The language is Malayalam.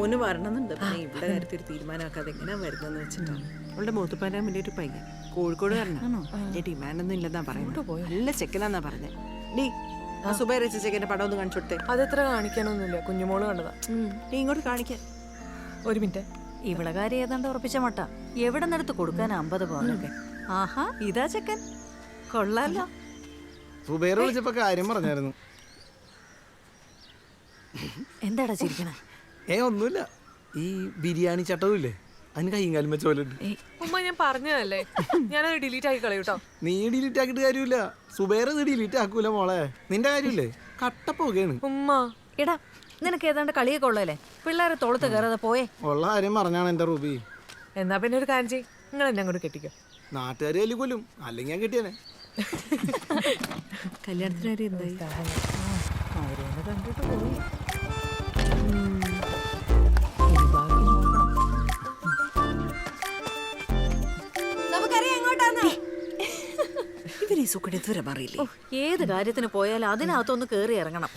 മോന് വരണമെന്നുണ്ട്. പിന്നെ ഇവിടെ കാര്യത്തിൽ ഒരു തീരുമാനമാക്കാതെ എങ്ങനെയാ വരുന്നതെന്ന് വെച്ചിട്ടാണ്. അവളുടെ മൂത്തുപ്പാൻ്റെ മുന്നേ ഒരു പയ്യൻ കോഴിക്കോട് വരണോ വലിയ ഡിമാൻഡൊന്നും ഇല്ലെന്നാ പറയുന്നത്. നല്ല ചെക്കനാന്നാ പറഞ്ഞത്. നീ സുബൈർ ചെക്കൻ്റെ പടം ഒന്ന് കാണിച്ചു കൊടുത്തേ. അതെത്ര കാണിക്കാനൊന്നുമില്ല, കുഞ്ഞുമോള് കണ്ടതാ. നീ ഇങ്ങോട്ട് കാണിക്കാൻ. ഒരു മിനിറ്റ്. ഇവളെ കാര്യം ഏതാണ്ട് ഉറപ്പിച്ച മട്ട. എവിടെ നിന്നെടുത്ത് കൊടുക്കാൻ 50 പവനൊക്കെ. ആഹാ, ഇതാ ചെക്കൻ കൊള്ളാലോ. സുബൈർ വിളിച്ചപ്പോ കാര്യം പറഞ്ഞായിരുന്നു. എന്താടാ ചിരിക്കണേ? ഒന്നുമില്ല, ഈ ബിരിയാണി ചട്ടവും ഇല്ലേ, അതിന് കൈയും കാലും വെച്ച പോലെ ഉണ്ട്. ഉമ്മ ഞാൻ പറഞ്ഞതല്ലേ, ഞാനത് ഡിലീറ്റ് ആക്കി കളയൂട്ടോ. നീ ഡിലീറ്റ് ആക്കിയിട്ട് കാര്യമില്ല, സുബൈർ ഇത് ഡിലീറ്റ് ആക്കൂല മോളെ. നിന്റെ കാര്യമില്ലേ കട്ടപ്പോകയാണ്. ഉമ്മ എടാ, നിനക്ക് ഏതാണ്ട് കളിയൊക്കെ ഉള്ളല്ലേ? പിള്ളേരെ തോളത്ത് കയറാതെ പോയേ. ഉള്ള കാര്യം പറഞ്ഞാണ് എന്റെ റൂബി. എന്നാ പിന്നെ ഒരു കാര്യം ചെയ്യ്, നിങ്ങൾ എന്നെ അങ്ങോട്ട് കെട്ടിക്കോ. നാട്ടുകാർ കല്ലി കൊല്ലും, അല്ലെങ്കിൽ ഞാൻ കെട്ടിയാനെ. കല്യാണത്തിന് കാര്യം എന്തായി? അവരെന്നെ കണ്ടിട്ട് പോയി. ഇവര് ഈ സുഖം ഇതുവരെ മാറിയില്ലേ? ഏത് കാര്യത്തിന് പോയാലും അതിനകത്തൊന്ന് കേറി ഇറങ്ങണം.